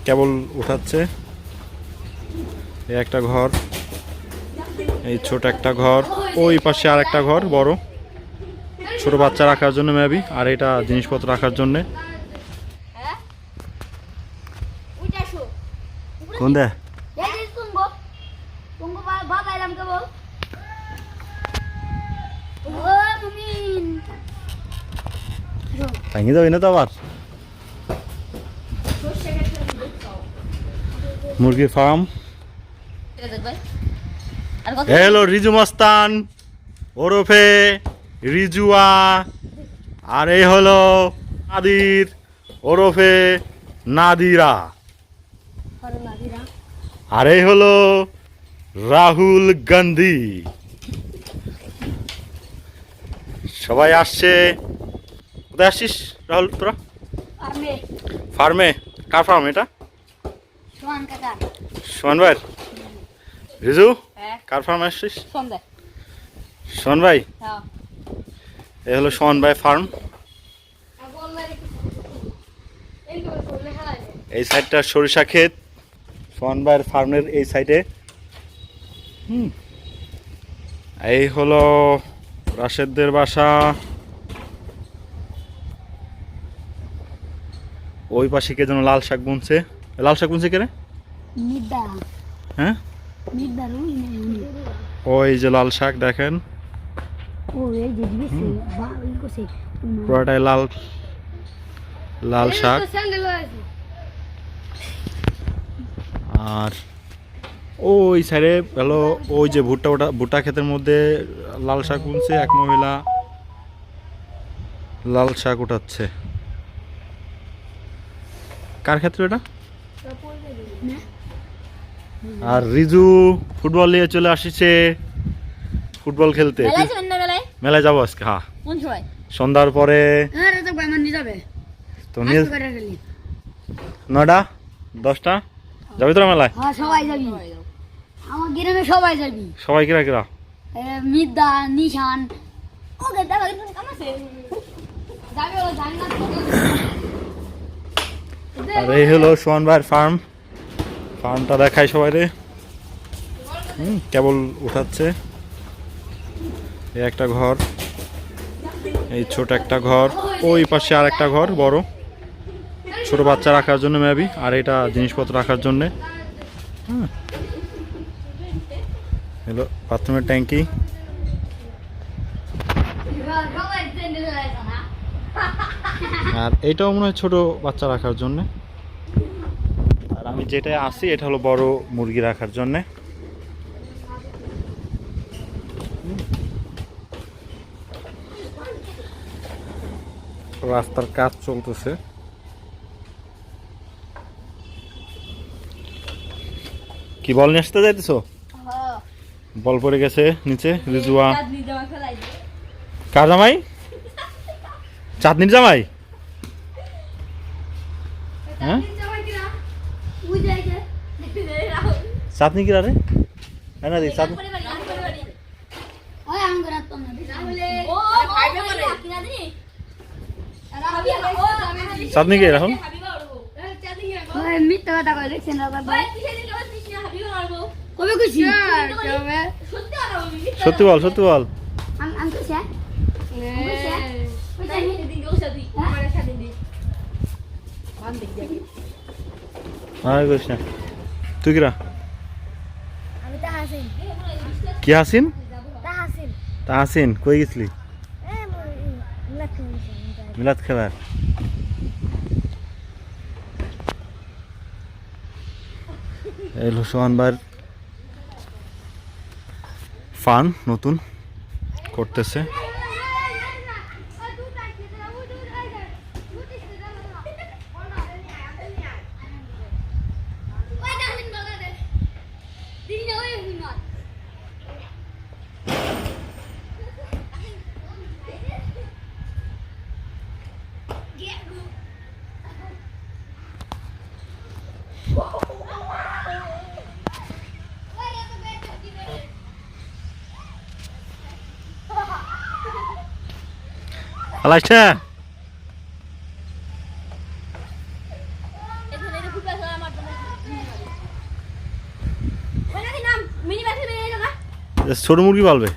কেবল উঠাচ্ছে। এই একটা ঘর, এই ছোট একটা ঘর, ওই পাশে আর একটা ঘর বড়, ছোট বাচ্চা রাখার জন্য মেবি, আর এটা জিনিসপত্র রাখার জন্য। কোন দে ভেঙে যাবে না তো আবার। মুরগির ফার্ম। হ্যালো রিজু মস্তান ওরফে রিজুয়া, আর এই হলো নাদির ওরফে নাদিরা, আর এই হলো রাহুল গান্ধী। সবাই আসছে। কোথায় আসছিস রাহুল তোরা? ফার্মে। কার ফার্ম এটা? সোহান ভাই। রিজু কার ফার্মে আসছিস? সোহান ভাই। এই হলো সোহান ভাই ফার্ম। এই সাইডটা সরিষা ক্ষেত, সোহান ভাইয়ের ফার্মের এই সাইডে। এই হলো রাশেদদের বাসা। ওই পাশে কে যেন লাল শাক বুনছে। লাল শাক বুনছে কে রে? হ্যাঁ, ওই যে লাল শাক দেখেন, পুরোটাই লাল লাল শাক। আর ওই সাইডে হলো ওই যে ভুট্টা ক্ষেতের মধ্যে লাল শাক বুনছে এক মহিলা, লাল শাক উঠাচ্ছে। কার ক্ষেত্রে এটা? আর রিজু ফুটবল নিয়ে চলে আসছে, ফুটবল খেলতে। মেলায় যাবো আজকে। হ্যাঁ, সন্ধ্যার পরে। তো 9টা 10টা যাবি তোরা মেলায়? সবাই কিরা কিরা? মিদা নিশান। আর এই হলো সোহান ভাইয়ের ফার্ম। ফার্মটা দেখাই সবাই রে। কেবল উঠাচ্ছে। এই একটা ঘর, এই ছোট একটা ঘর, ওই পাশে আর একটা ঘর বড়, ছোট বাচ্চা রাখার জন্য মেবি, আর এটা জিনিসপত্র রাখার জন্য। হলো বাথরুমের ট্যাঙ্কি। আর এইটাও মনে হয় ছোট বাচ্চা রাখার জন্য। আর আমি যেটা আসি এটা হলো বড় মুরগি রাখার জন্য। রাস্তার কাজ চলতেছে। কি বল নিয়ে আসতে যাইতেছো? বল পড়ে গেছে নিচে। রিজুয়া কার জামাই? চাঁদনির জামাই? হ্যাঁ, চাঁদনি কিরা রে? না রে চাঁদনি। চাঁদনি কে রাহুল? সত্যি বল, সত্যি বল। তুই কিরা? কি হাসিন? তাহসিন কই গেছিলি? মিলাদ খেলার। এই হলো সোহান ভাইয়ের ফার্ম, নতুন করতেছে। আলাইছে ছোট মুরগি পালবে।